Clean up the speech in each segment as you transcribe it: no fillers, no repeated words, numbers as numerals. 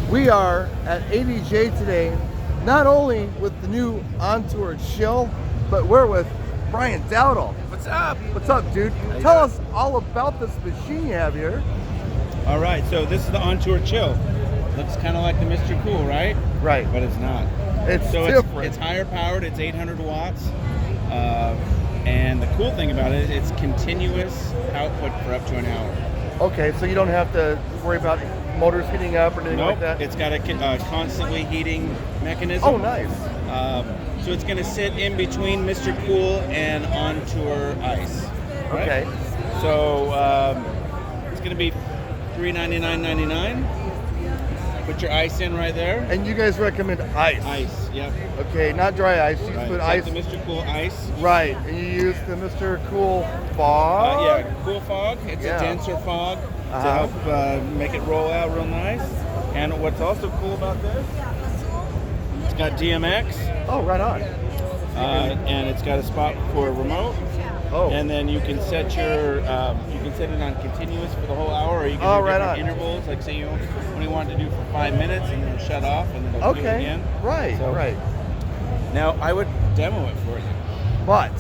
We are at ADJ today, not only with the new Entour Chill, but we're with Brian Dowdle. What's up? What's up, dude? Tell us all about this machine you have here. All right, so this is the Entour Chill. Looks kind of like the Mr. Cool, right? Right. But it's not. It's so different. It's higher powered. It's 800 watts. And the cool thing about it, it's continuous output for up to an hour. Okay, so you don't have to worry about motors heating up or anything like that? It's got a constantly heating mechanism. Oh, nice. So it's going to sit in between Mr. Cool and Entour Ice. Right? Okay. So it's going to be $399.99. Put your ice in right there. And you guys recommend ice? Ice, yep. Okay, not dry ice. You put ice. Like the Mr. Cool Ice. Right, and you use the Mr. Cool Fog? Yeah, Cool Fog. It's a denser fog to help make it roll out real nice. And what's also cool about this, it's got DMX. Oh, right on. And it's got a spot for a remote. Oh. And then you can set your you can set it on continuous for the whole hour, or you can do different intervals. Like say you only want to do for 5 minutes, and then shut off, and then it'll do it again. Right. So, right. Now I would demo it for you, but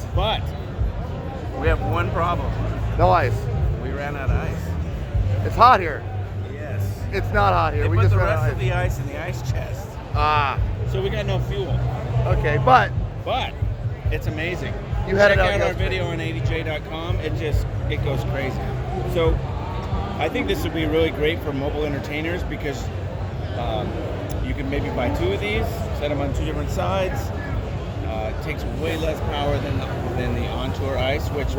we have one problem. No ice. We ran out of ice. It's hot here. Yes. It's not hot here. They we put just the ran out rest of of the ice in the ice chest. So we got no fuel. Okay, but it's amazing. You had Check it out out our yesterday. video on ADJ.com. It goes crazy. So I think this would be really great for mobile entertainers because you can maybe buy 2 of these, set them on 2 different sides. It takes way less power than the Entour Ice, which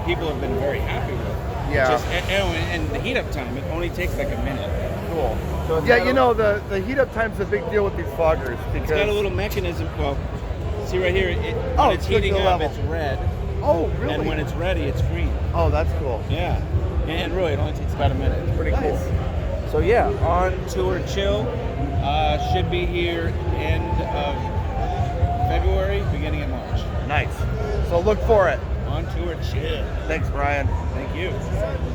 people have been very happy with. Yeah. And the heat up time, it only takes like a minute. Cool. So yeah, you know the heat up time's a big deal with these foggers because it's got a little mechanism. Well, see right here, when it's heating up, it's red. Oh, really? And when it's ready, it's green. Oh, that's cool. Yeah. And really, it only takes about a minute. It's pretty cool. Nice. So yeah, Entour Chill should be here end of February, beginning of March. Nice. So look for it. Entour Chill. Thanks, Brian. Thank you.